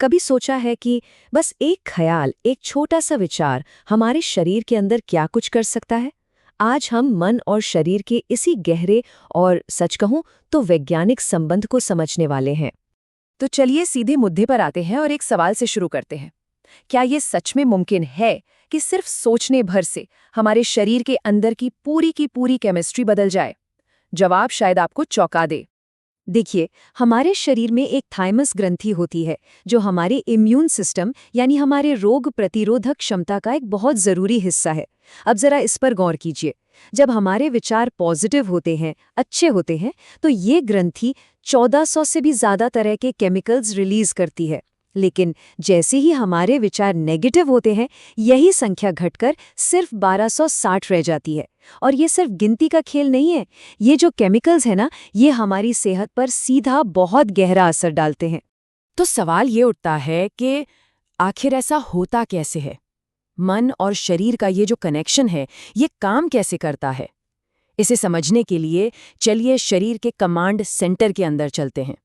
कभी सोचा है कि बस एक ख्याल, एक छोटा सा विचार हमारे शरीर के अंदर क्या कुछ कर सकता है? आज हम मन और शरीर के इसी गहरे और सच कहूं तो वैज्ञानिक संबंध को समझने वाले हैं। तो चलिए सीधे मुद्दे पर आते हैं और एक सवाल से शुरू करते हैं। क्या ये सच में मुमकिन है कि सिर्फ सोचने भर से हमारे शरीर के अंदर की पूरी केमिस्ट्री बदल जाए? जवाब शायद आपको चौंका दे। देखिए, हमारे शरीर में एक थाइमस ग्रंथि होती है जो हमारे इम्यून सिस्टम यानी हमारे रोग प्रतिरोधक क्षमता का एक बहुत जरूरी हिस्सा है। अब जरा इस पर गौर कीजिए। जब हमारे विचार पॉजिटिव होते हैं, अच्छे होते हैं, तो ये ग्रंथि 1400 से भी ज्यादा तरह के केमिकल्स रिलीज करती है। लेकिन जैसे ही हमारे विचार नेगेटिव होते हैं, यही संख्या घटकर सिर्फ 1260 रह जाती है। और ये सिर्फ गिनती का खेल नहीं है। ये जो केमिकल्स है ना, ये हमारी सेहत पर सीधा बहुत गहरा असर डालते हैं। तो सवाल ये उठता है कि आखिर ऐसा होता कैसे है? मन और शरीर का ये जो कनेक्शन है, ये काम कैसे करता है? इसे समझने के लिए चलिए शरीर के कमांड सेंटर के अंदर चलते हैं।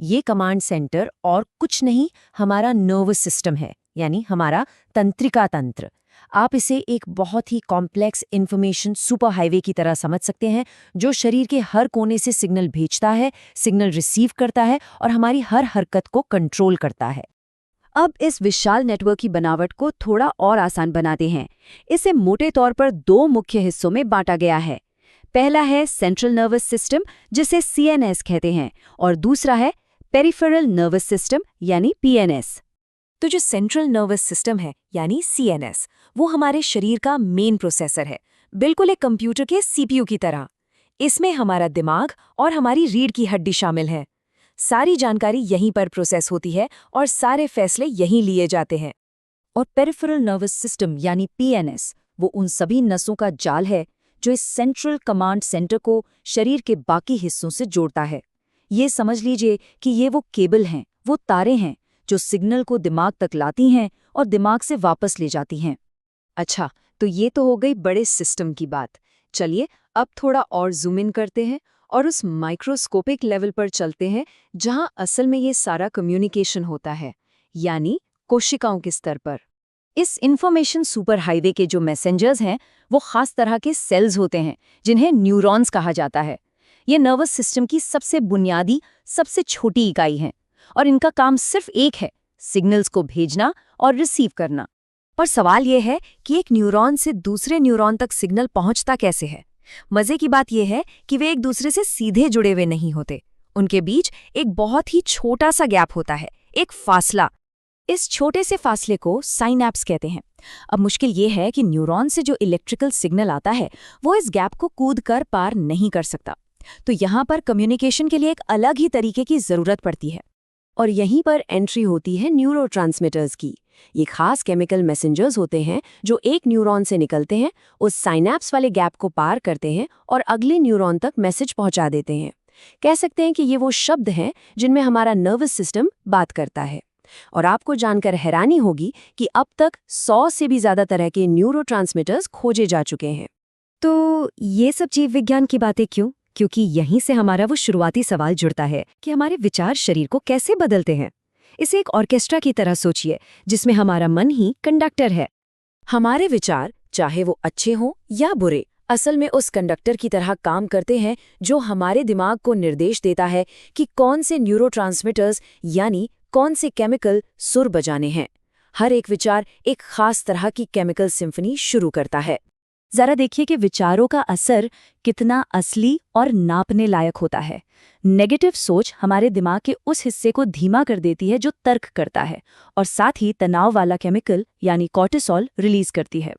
ये कमांड सेंटर और कुछ नहीं, हमारा नर्वस सिस्टम है, यानी हमारा तंत्रिका तंत्र। आप इसे एक बहुत ही कॉम्प्लेक्स इंफॉर्मेशन सुपर हाईवे की तरह समझ सकते हैं, जो शरीर के हर कोने से सिग्नल भेजता है, सिग्नल रिसीव करता है और हमारी हर हरकत को कंट्रोल करता है। अब इस विशाल नेटवर्क की बनावट को थोड़ा और आसान बनाते हैं। इसे मोटे तौर पर दो मुख्य हिस्सों में बांटा गया है। पहला है सेंट्रल नर्वस सिस्टम, जिसे CNS कहते हैं, और दूसरा है पेरिफेरल नर्वस सिस्टम यानी PNS। तो जो सेंट्रल नर्वस सिस्टम है यानी CNS, वो हमारे शरीर का मेन प्रोसेसर है, बिल्कुल एक कंप्यूटर के CPU की तरह। इसमें हमारा दिमाग और हमारी रीढ़ की हड्डी शामिल है। सारी जानकारी यहीं पर प्रोसेस होती है और सारे फैसले यहीं लिए जाते हैं। और पेरिफेरल नर्वस सिस्टम यानी PNS, वो उन सभी नसों का जाल है जो इस सेंट्रल कमांड सेंटर को शरीर के बाकी हिस्सों से जोड़ता है। ये समझ लीजिए कि ये वो केबल हैं, वो तारें हैं जो सिग्नल को दिमाग तक लाती हैं और दिमाग से वापस ले जाती हैं। अच्छा, तो ये तो हो गई बड़े सिस्टम की बात। चलिए अब थोड़ा और जूम इन करते हैं और उस माइक्रोस्कोपिक लेवल पर चलते हैं जहां असल में ये सारा कम्युनिकेशन होता है, यानी कोशिकाओं के स्तर पर। इस इंफॉर्मेशन सुपर हाईवे के जो मैसेंजर्स हैं, वो खास तरह के सेल्स होते हैं जिन्हें न्यूरॉन्स कहा जाता है। ये नर्वस सिस्टम की सबसे बुनियादी, सबसे छोटी इकाई हैं और इनका काम सिर्फ एक है, सिग्नल्स को भेजना और रिसीव करना। पर सवाल ये है कि एक न्यूरॉन से दूसरे न्यूरॉन तक सिग्नल पहुंचता कैसे है? मजे की बात यह है कि वे एक दूसरे से सीधे जुड़े हुए नहीं होते। उनके बीच एक बहुत ही छोटा सा गैप होता है, एक फासला। इस छोटे से फासले को साइनैप्स कहते हैं। अब मुश्किल ये है कि न्यूरॉन से जो इलेक्ट्रिकल सिग्नल आता है, वो इस गैप को कूद कर पार नहीं कर सकता। तो यहाँ पर कम्युनिकेशन के लिए एक अलग ही तरीके की जरूरत पड़ती है। और यहीं पर एंट्री होती है न्यूरोट्रांसमीटर्स की। ये खास केमिकल मैसेंजर्स होते हैं जो एक न्यूरॉन से निकलते हैं, उस साइनैप्स वाले गैप को पार करते हैं और अगले न्यूरॉन तक मैसेज पहुंचा देते हैं। कह सकते हैं कि ये वो शब्द हैं जिनमें हमारा नर्वस सिस्टम बात करता है। और आपको जानकर हैरानी होगी कि अब तक 100 से भी ज्यादा तरह के न्यूरोट्रांसमीटर्स खोजे जा चुके हैं। तो ये सब जीव विज्ञान की बातें क्यों? क्योंकि यहीं से हमारा वो शुरुआती सवाल जुड़ता है कि हमारे विचार शरीर को कैसे बदलते हैं। इसे एक ऑर्केस्ट्रा की तरह सोचिए, जिसमें हमारा मन ही कंडक्टर है। हमारे विचार, चाहे वो अच्छे हों या बुरे, असल में उस कंडक्टर की तरह काम करते हैं जो हमारे दिमाग को निर्देश देता है कि कौन से न्यूरोट्रांसमीटर्स यानी कौन से केमिकल सुर बजाने हैं। हर एक विचार एक खास तरह की केमिकल सिम्फनी शुरू करता है। जरा देखिए कि विचारों का असर कितना असली और नापने लायक होता है। नेगेटिव सोच हमारे दिमाग के उस हिस्से को धीमा कर देती है जो तर्क करता है, और साथ ही तनाव वाला केमिकल यानी कॉर्टिसोल रिलीज करती है।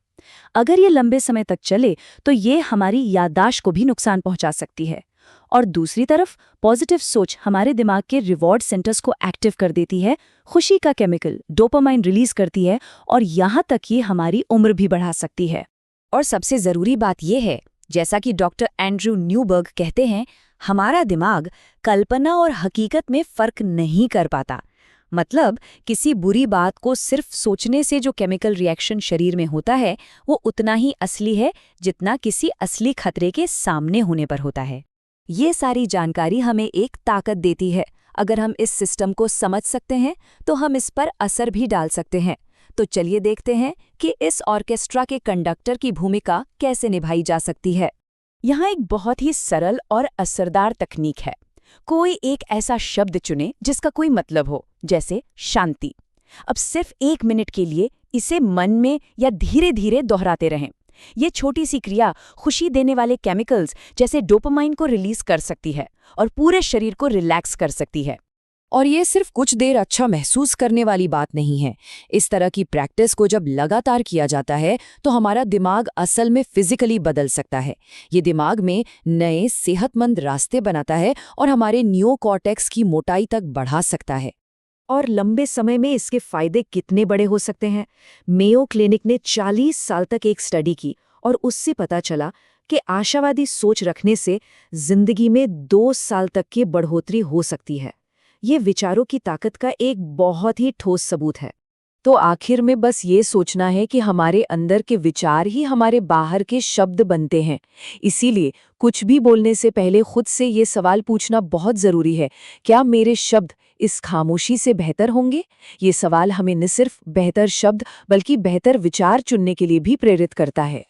अगर ये लंबे समय तक चले तो ये हमारी याददाश्त को भी नुकसान पहुंचा सकती है। और दूसरी तरफ पॉजिटिव सोच हमारे दिमाग के रिवॉर्ड सेंटर्स को एक्टिव कर देती है, खुशी का केमिकल डोपामाइन रिलीज करती है, और यहाँ तक ये हमारी उम्र भी बढ़ा सकती है। और सबसे जरूरी बात यह है, जैसा कि डॉक्टर एंड्रू न्यूबर्ग कहते हैं, हमारा दिमाग कल्पना और हकीकत में फर्क नहीं कर पाता। मतलब किसी बुरी बात को सिर्फ सोचने से जो केमिकल रिएक्शन शरीर में होता है, वो उतना ही असली है जितना किसी असली खतरे के सामने होने पर होता है। ये सारी जानकारी हमें एक ताकत देती है, अगर हम इस सिस्टम को समझ सकते हैं तो हम इस पर असर भी डाल सकते हैं। तो चलिए देखते हैं कि इस ऑर्केस्ट्रा के कंडक्टर की भूमिका कैसे निभाई जा सकती है। यहाँ एक बहुत ही सरल और असरदार तकनीक है। कोई एक ऐसा शब्द चुने जिसका कोई मतलब हो, जैसे शांति। अब सिर्फ 1 मिनट के लिए इसे मन में या धीरे धीरे दोहराते रहें। ये छोटी सी क्रिया खुशी देने वाले केमिकल्स जैसे डोपामाइन को रिलीज कर सकती है और पूरे शरीर को रिलैक्स कर सकती है। और ये सिर्फ कुछ देर अच्छा महसूस करने वाली बात नहीं है। इस तरह की प्रैक्टिस को जब लगातार किया जाता है तो हमारा दिमाग असल में फिजिकली बदल सकता है। ये दिमाग में नए सेहतमंद रास्ते बनाता है और हमारे नियोकॉर्टेक्स की मोटाई तक बढ़ा सकता है। और लंबे समय में इसके फायदे कितने बड़े हो सकते हैं। मेयो क्लिनिक ने 40 साल तक एक स्टडी की और उससे पता चला कि आशावादी सोच रखने से जिंदगी में 2 साल तक की बढ़ोतरी हो सकती है। ये विचारों की ताकत का एक बहुत ही ठोस सबूत है। तो आखिर में बस ये सोचना है कि हमारे अंदर के विचार ही हमारे बाहर के शब्द बनते हैं। इसीलिए कुछ भी बोलने से पहले खुद से ये सवाल पूछना बहुत ज़रूरी है, क्या मेरे शब्द इस खामोशी से बेहतर होंगे? ये सवाल हमें न सिर्फ बेहतर शब्द बल्कि बेहतर विचार चुनने के लिए भी प्रेरित करता है।